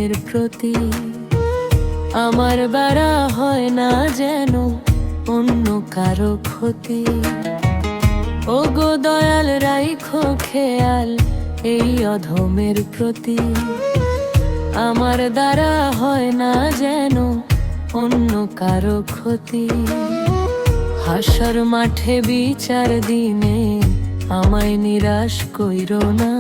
অধমের প্রতি। আমার দ্বারা হয় না যেন অন্য কারো ক্ষতি। ওগো দয়াল রাইখো খেয়াল এই অধমের প্রতি। আমার দ্বারা হয় না যেন অন্য কারো ক্ষতি। হাসর মাঠে বিচার দিনে আমায় নিরাশ কইরো না।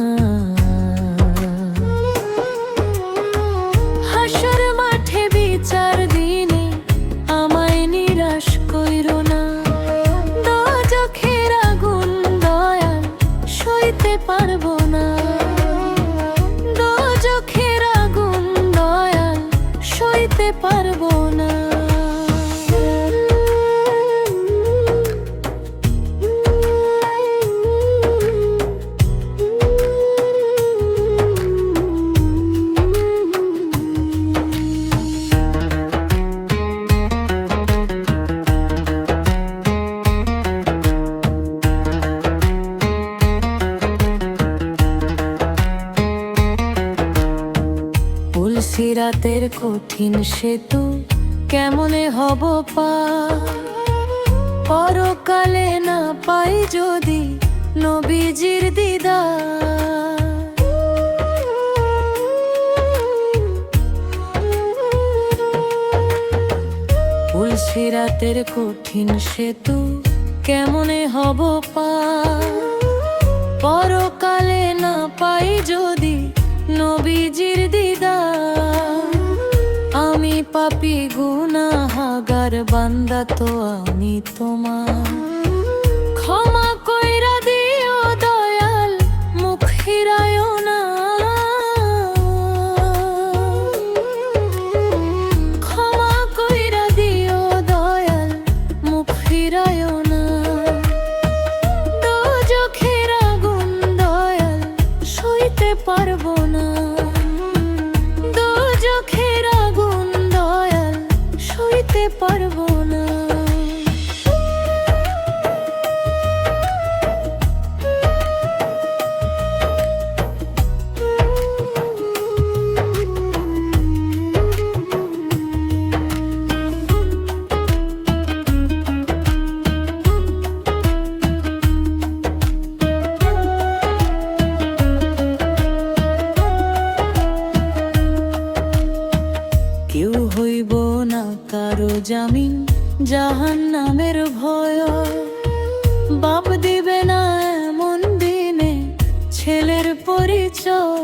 হাসর মাঠে বিচার দিনে আমায় নিরাশ কইরো না। দোজখের আগুন দয়াল সইতে পারবো না। দোজখের আগুন দয়াল সইতে পারবো না। সিরাতের কঠিন সেতু কেমনে হব পার। পরকালে না পাই যদি নবীজির দিদার। সিরাতের কঠিন সেতু কেমনে হব পার। পরকালে না পাই যদি নবীজির দিদার। আমি পাপী গুনাহগার বান্দা তো আমি তোমার। ক্ষমা কইরা দিও দয়াল মুখ ফিরায়ও না। ক্ষমা কইরা দিও দয়াল মুখ ফিরায়ও না। দোজখের আগুন দয়াল সইতে পারবো না। দোজখের আগুন দয়াল সইতে পারবো না। কেউ হইব না কারো জামিন জাহান্নামের ভয়। বাপ দিবে না এমন দিনে ছেলের পরিচয়।